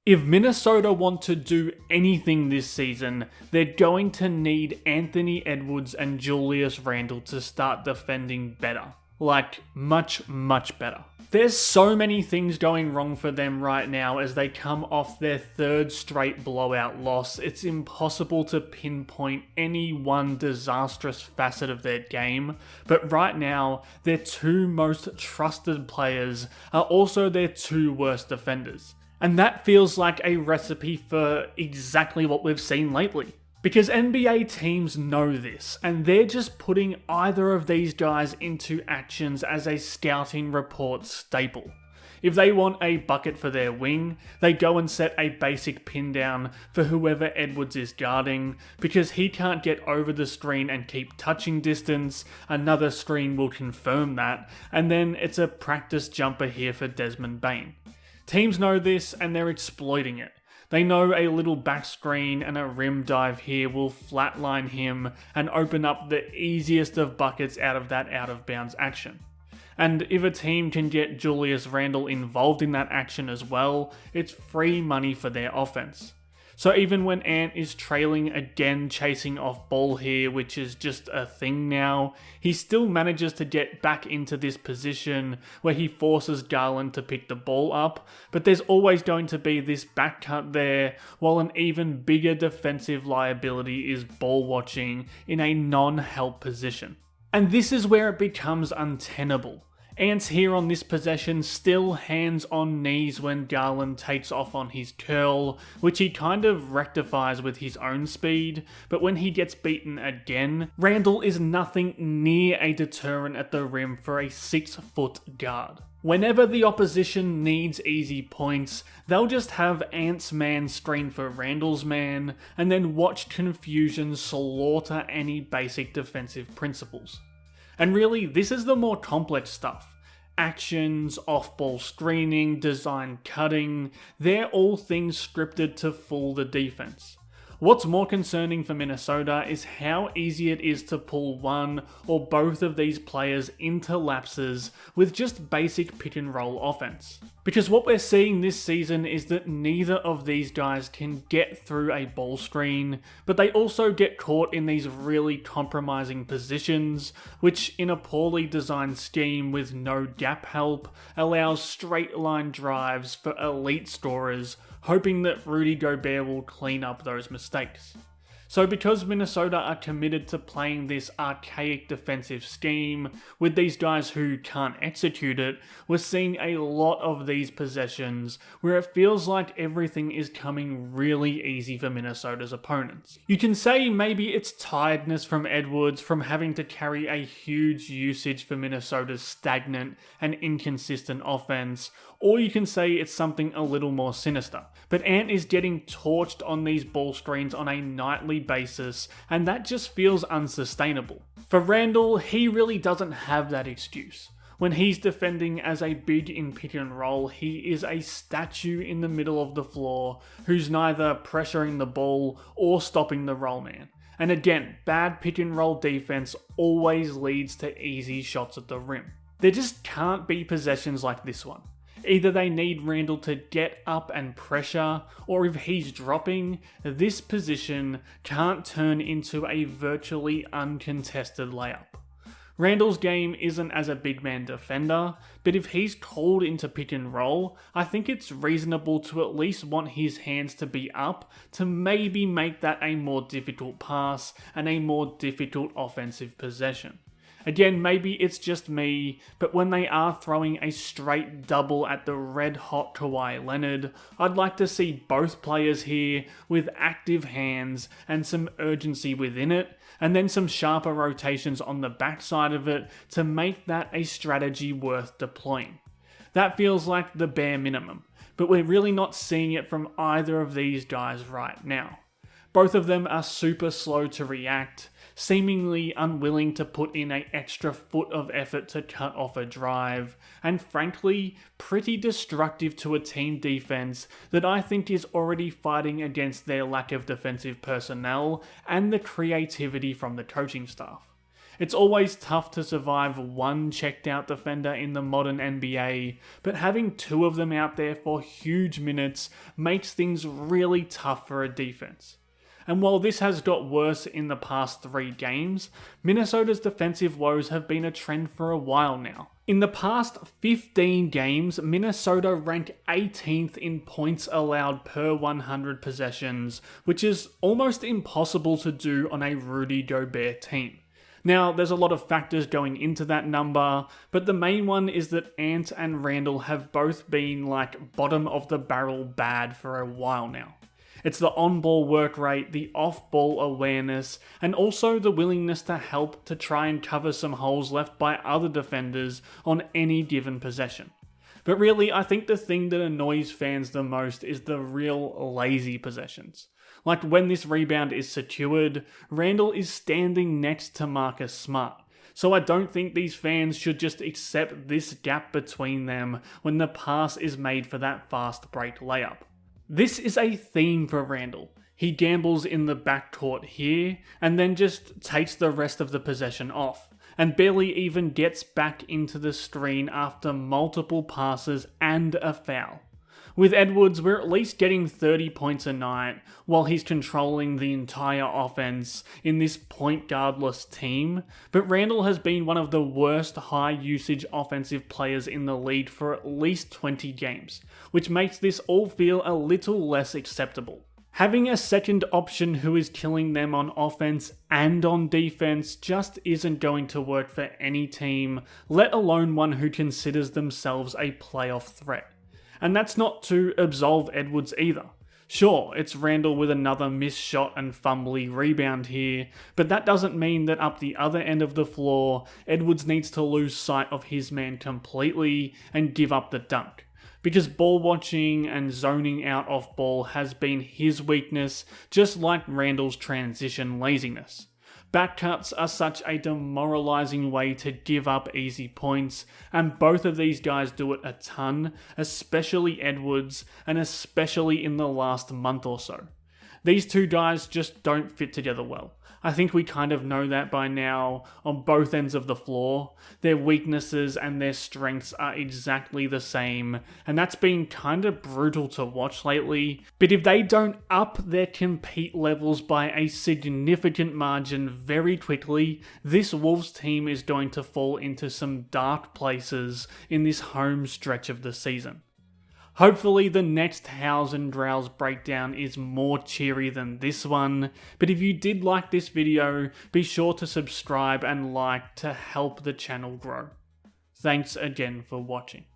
If Minnesota want to do anything this season, they're going to need Anthony Edwards and Julius Randle to start defending better. Like, much, much better. There's so many things going wrong for them right now as they come off their third straight blowout loss. It's impossible to pinpoint any one disastrous facet of their game, but right now, their two most trusted players are also their two worst defenders. And that feels like a recipe for exactly what we've seen lately. Because NBA teams know this, and they're just putting either of these guys into actions as a scouting report staple. If they want a bucket for their wing, they go and set a basic pin down for whoever Edwards is guarding. Because he can't get over the screen and keep touching distance, another screen will confirm that, and then it's a practice jumper here for Desmond Bane. Teams know this and they're exploiting it. They know a little back screen and a rim dive here will flatline him and open up the easiest of buckets out of that out of bounds action. And if a team can get Julius Randle involved in that action as well, it's free money for their offense. So even when Ant is trailing again chasing off ball here, which is just a thing now, he still manages to get back into this position where he forces Garland to pick the ball up, but there's always going to be this back cut there, while an even bigger defensive liability is ball watching in a non-help position. And this is where it becomes untenable. Ant's here on this possession still hands on knees when Garland takes off on his curl, which he kind of rectifies with his own speed, but when he gets beaten again, Randle is nothing near a deterrent at the rim for a 6-foot guard. Whenever the opposition needs easy points, they'll just have Ant's man screen for Randle's man, and then watch confusion slaughter any basic defensive principles. And really, this is the more complex stuff. Actions, off-ball screening, design cutting, they're all things scripted to fool the defense. What's more concerning for Minnesota is how easy it is to pull one or both of these players into lapses with just basic pick and roll offense. Because what we're seeing this season is that neither of these guys can get through a ball screen, but they also get caught in these really compromising positions, which in a poorly designed scheme with no gap help allows straight line drives for elite scorers, hoping that Rudy Gobert will clean up those mistakes. So because Minnesota are committed to playing this archaic defensive scheme with these guys who can't execute it, we're seeing a lot of these possessions where it feels like everything is coming really easy for Minnesota's opponents. You can say maybe it's tiredness from Edwards from having to carry a huge usage for Minnesota's stagnant and inconsistent offense, or you can say it's something a little more sinister. But Ant is getting torched on these ball screens on a nightly basis, and that just feels unsustainable. For Randle, he really doesn't have that excuse. When he's defending as a big in pick and roll, he is a statue in the middle of the floor who's neither pressuring the ball or stopping the roll man. And again, bad pick and roll defense always leads to easy shots at the rim. There just can't be possessions like this one. Either they need Randle to get up and pressure, or if he's dropping, this position can't turn into a virtually uncontested layup. Randle's game isn't as a big man defender, but if he's called into pick and roll, I think it's reasonable to at least want his hands to be up to maybe make that a more difficult pass and a more difficult offensive possession. Again, maybe it's just me, but when they are throwing a straight double at the red-hot Kawhi Leonard, I'd like to see both players here with active hands and some urgency within it, and then some sharper rotations on the backside of it to make that a strategy worth deploying. That feels like the bare minimum, but we're really not seeing it from either of these guys right now. Both of them are super slow to react, seemingly unwilling to put in an extra foot of effort to cut off a drive, and frankly, pretty destructive to a team defense that I think is already fighting against their lack of defensive personnel and the creativity from the coaching staff. It's always tough to survive one checked out defender in the modern NBA, but having two of them out there for huge minutes makes things really tough for a defense. And while this has got worse in the past 3 games, Minnesota's defensive woes have been a trend for a while now. In the past 15 games, Minnesota ranked 18th in points allowed per 100 possessions, which is almost impossible to do on a Rudy Gobert team. Now, there's a lot of factors going into that number, but the main one is that Ant and Randle have both been like bottom of the barrel bad for a while now. It's the on-ball work rate, the off-ball awareness, and also the willingness to help to try and cover some holes left by other defenders on any given possession. But really, I think the thing that annoys fans the most is the real lazy possessions. Like when this rebound is secured, Randle is standing next to Marcus Smart. So I don't think these fans should just accept this gap between them when the pass is made for that fast break layup. This is a theme for Randle. He gambles in the backcourt here, and then just takes the rest of the possession off, and barely even gets back into the screen after multiple passes and a foul. With Edwards, we're at least getting 30 points a night, while he's controlling the entire offense in this point guardless team, but Randle has been one of the worst high usage offensive players in the league for at least 20 games, which makes this all feel a little less acceptable. Having a second option who is killing them on offense and on defense just isn't going to work for any team, let alone one who considers themselves a playoff threat. And that's not to absolve Edwards either. Sure, it's Randle with another missed shot and fumbly rebound here, but that doesn't mean that up the other end of the floor, Edwards needs to lose sight of his man completely and give up the dunk. Because ball watching and zoning out off ball has been his weakness, just like Randle's transition laziness. Backcuts are such a demoralizing way to give up easy points, and both of these guys do it a ton, especially Edwards, and especially in the last month or so. These two guys just don't fit together well. I think we kind of know that by now on both ends of the floor. Their weaknesses and their strengths are exactly the same, and that's been kind of brutal to watch lately. But if they don't up their compete levels by a significant margin very quickly, this Wolves team is going to fall into some dark places in this home stretch of the season. Hopefully the next Howes and Drow's breakdown is more cheery than this one, but if you did like this video, be sure to subscribe and like to help the channel grow. Thanks again for watching.